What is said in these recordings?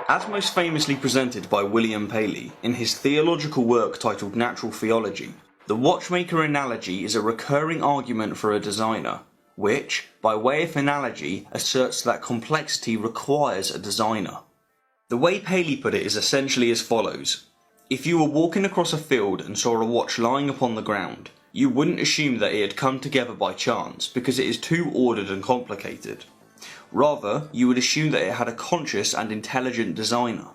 As most famously presented by William Paley in his theological work titled Natural Theology, the watchmaker analogy is a recurring argument for a designer, which, by way of analogy, asserts that complexity requires a designer. The way Paley put it is essentially as follows. If you were walking across a field and saw a watch lying upon the ground, you wouldn't assume that it had come together by chance because it is too ordered and complicated. Rather, you would assume that it had a conscious and intelligent designer.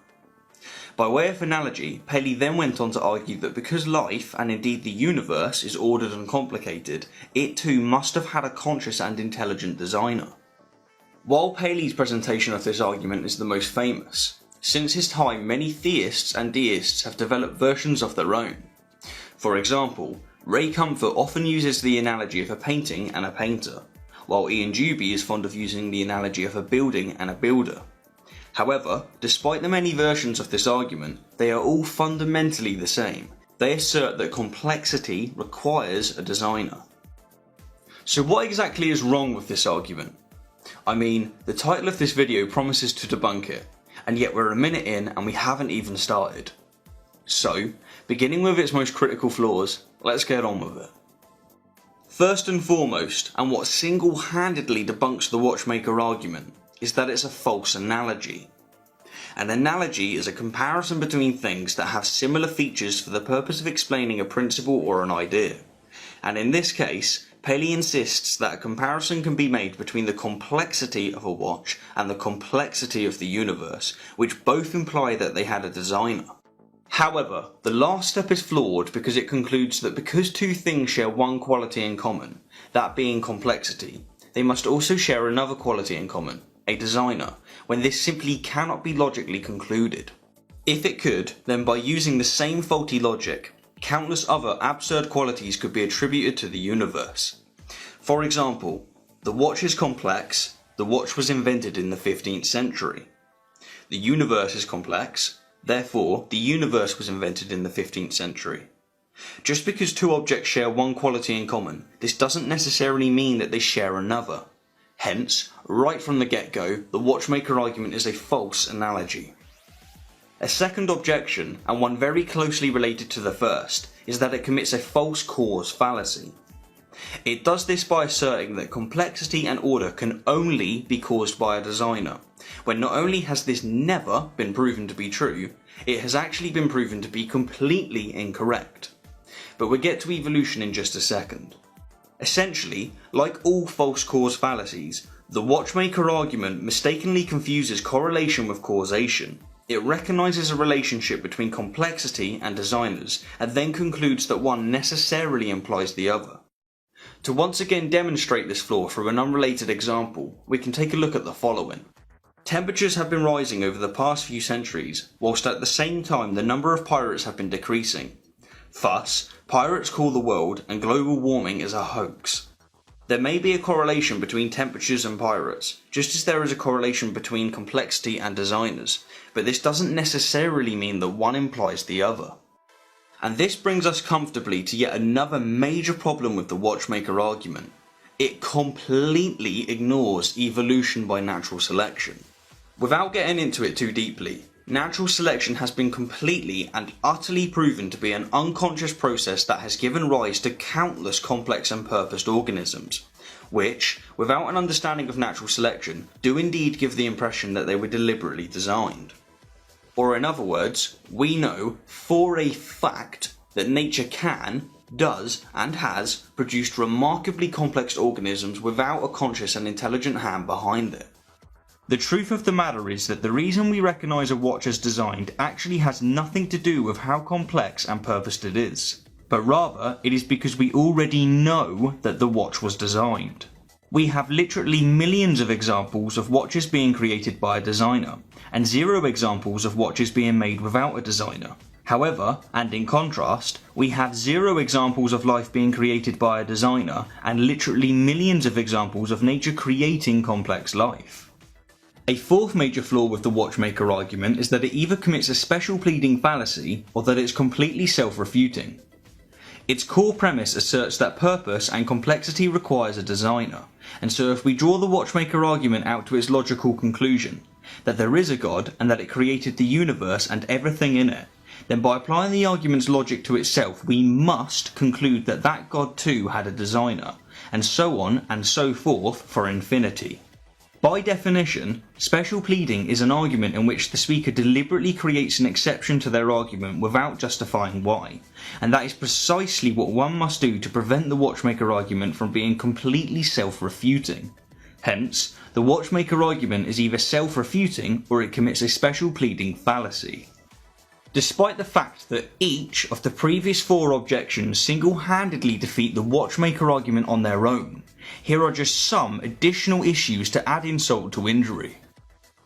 By way of analogy, Paley then went on to argue that because life, and indeed the universe, is ordered and complicated, it too must have had a conscious and intelligent designer. While Paley's presentation of this argument is the most famous, since his time many theists and deists have developed versions of their own. For example, Ray Comfort often uses the analogy of a painting and a painter, while Ian Duby is fond of using the analogy of a building and a builder. However, despite the many versions of this argument, they are all fundamentally the same. They assert that complexity requires a designer. So what exactly is wrong with this argument? I mean, the title of this video promises to debunk it, and yet we're a minute in and we haven't even started. So, beginning with its most critical flaws, let's get on with it. First and foremost, and what single-handedly debunks the watchmaker argument, is that it's a false analogy. An analogy is a comparison between things that have similar features for the purpose of explaining a principle or an idea. And in this case, Paley insists that a comparison can be made between the complexity of a watch and the complexity of the universe, which both imply that they had a designer. However, the last step is flawed because it concludes that because two things share one quality in common, that being complexity, they must also share another quality in common, a designer, when this simply cannot be logically concluded. If it could, then by using the same faulty logic, countless other absurd qualities could be attributed to the universe. For example, the watch is complex, the watch was invented in the 15th century. The universe is complex, therefore the universe was invented in the 15th century. Just because two objects share one quality in common, this doesn't necessarily mean that they share another. Hence, right from the get-go, the watchmaker argument is a false analogy. A second objection, and one very closely related to the first, is that it commits a false cause fallacy. It does this by asserting that complexity and order can only be caused by a designer, when not only has this never been proven to be true, it has actually been proven to be completely incorrect. But we'll get to evolution in just a second. Essentially, like all false cause fallacies, the watchmaker argument mistakenly confuses correlation with causation. It recognises a relationship between complexity and designers, and then concludes that one necessarily implies the other. To once again demonstrate this flaw through an unrelated example, we can take a look at the following. Temperatures have been rising over the past few centuries, whilst at the same time the number of pirates have been decreasing. Thus, pirates call the world and global warming is a hoax. There may be a correlation between temperatures and pirates, just as there is a correlation between complexity and designers, but this doesn't necessarily mean that one implies the other. And this brings us comfortably to yet another major problem with the watchmaker argument. It completely ignores evolution by natural selection. Without getting into it too deeply, natural selection has been completely and utterly proven to be an unconscious process that has given rise to countless complex and purposed organisms, which, without an understanding of natural selection, do indeed give the impression that they were deliberately designed. Or in other words, we know for a fact that nature can, does, and has produced remarkably complex organisms without a conscious and intelligent hand behind it. The truth of the matter is that the reason we recognise a watch as designed actually has nothing to do with how complex and purposed it is, but rather it is because we already know that the watch was designed. We have literally millions of examples of watches being created by a designer, and 0 examples of watches being made without a designer. However, and in contrast, we have 0 examples of life being created by a designer, and literally millions of examples of nature creating complex life. A fourth major flaw with the watchmaker argument is that it either commits a special pleading fallacy or that it's completely self-refuting. Its core premise asserts that purpose and complexity requires a designer, and so if we draw the watchmaker argument out to its logical conclusion, that there is a God and that it created the universe and everything in it, then by applying the argument's logic to itself, we must conclude that that God too had a designer, and so on and so forth for infinity. By definition, special pleading is an argument in which the speaker deliberately creates an exception to their argument without justifying why, and that is precisely what one must do to prevent the watchmaker argument from being completely self-refuting. Hence, the watchmaker argument is either self-refuting or it commits a special pleading fallacy. Despite the fact that each of the previous four objections single-handedly defeat the watchmaker argument on their own, here are just some additional issues to add insult to injury.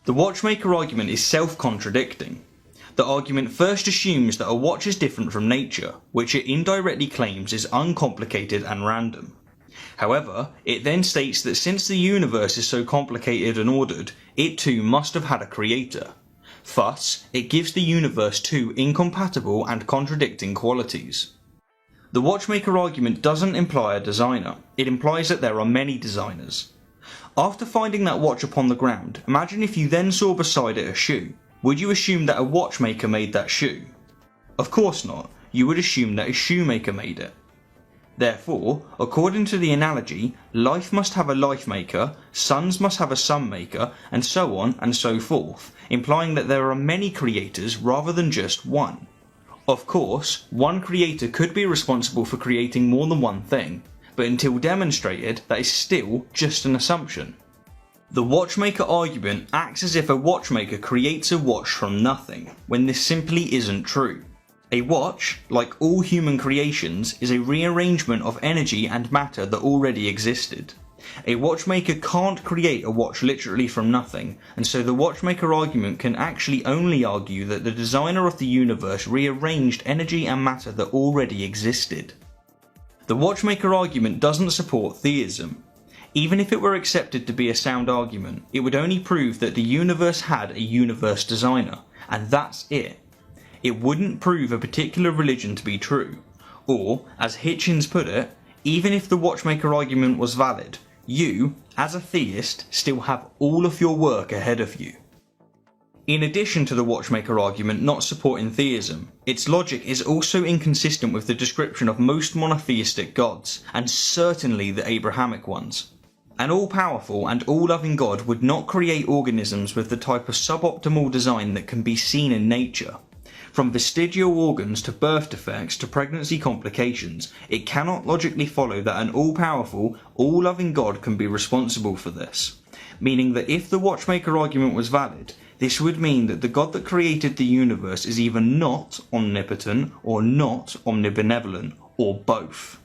The watchmaker argument is self-contradicting. The argument first assumes that a watch is different from nature, which it indirectly claims is uncomplicated and random. However, it then states that since the universe is so complicated and ordered, it too must have had a creator. Thus, it gives the universe two incompatible and contradicting qualities. The watchmaker argument doesn't imply a designer, it implies that there are many designers. After finding that watch upon the ground, imagine if you then saw beside it a shoe. Would you assume that a watchmaker made that shoe? Of course not, you would assume that a shoemaker made it. Therefore, according to the analogy, life must have a life maker, suns must have a sun maker, and so on and so forth, implying that there are many creators rather than just one. Of course, one creator could be responsible for creating more than one thing, but until demonstrated, that is still just an assumption. The watchmaker argument acts as if a watchmaker creates a watch from nothing, when this simply isn't true. A watch, like all human creations, is a rearrangement of energy and matter that already existed. A watchmaker can't create a watch literally from nothing, and so the watchmaker argument can actually only argue that the designer of the universe rearranged energy and matter that already existed. The watchmaker argument doesn't support theism. Even if it were accepted to be a sound argument, it would only prove that the universe had a universe designer, and that's it. It wouldn't prove a particular religion to be true, or, as Hitchens put it, even if the watchmaker argument was valid, you, as a theist, still have all of your work ahead of you. In addition to the watchmaker argument not supporting theism, its logic is also inconsistent with the description of most monotheistic gods, and certainly the Abrahamic ones. An all-powerful and all-loving God would not create organisms with the type of suboptimal design that can be seen in nature. From vestigial organs to birth defects to pregnancy complications, it cannot logically follow that an all-powerful, all-loving God can be responsible for this. Meaning that if the watchmaker argument was valid, this would mean that the God that created the universe is either not omnipotent or not omnibenevolent, or both.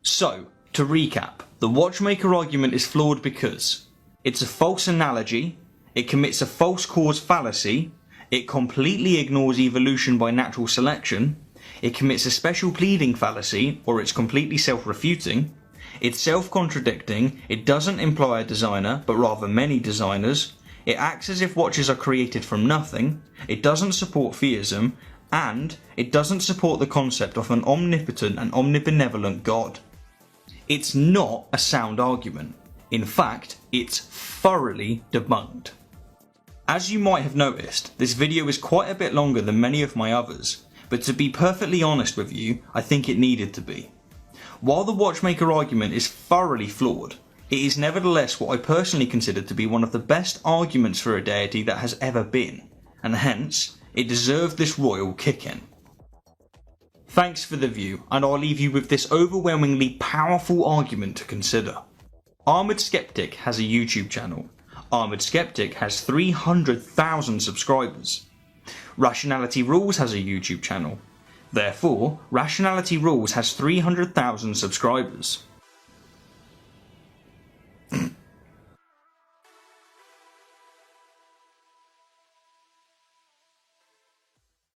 So, to recap, the watchmaker argument is flawed because it's a false analogy, it commits a false cause fallacy, it completely ignores evolution by natural selection, it commits a special pleading fallacy, or it's completely self-refuting, it's self-contradicting, it doesn't imply a designer, but rather many designers, it acts as if watches are created from nothing, it doesn't support theism, and it doesn't support the concept of an omnipotent and omnibenevolent God. It's not a sound argument. In fact, it's thoroughly debunked. As you might have noticed, this video is quite a bit longer than many of my others, but to be perfectly honest with you, I think it needed to be. While the watchmaker argument is thoroughly flawed, it is nevertheless what I personally consider to be one of the best arguments for a deity that has ever been, and hence, it deserved this royal kick-in. Thanks for the view, and I'll leave you with this overwhelmingly powerful argument to consider. Armoured Skeptic has a YouTube channel. Armoured Skeptic has 300,000 subscribers. Rationality Rules has a YouTube channel. Therefore, Rationality Rules has 300,000 subscribers.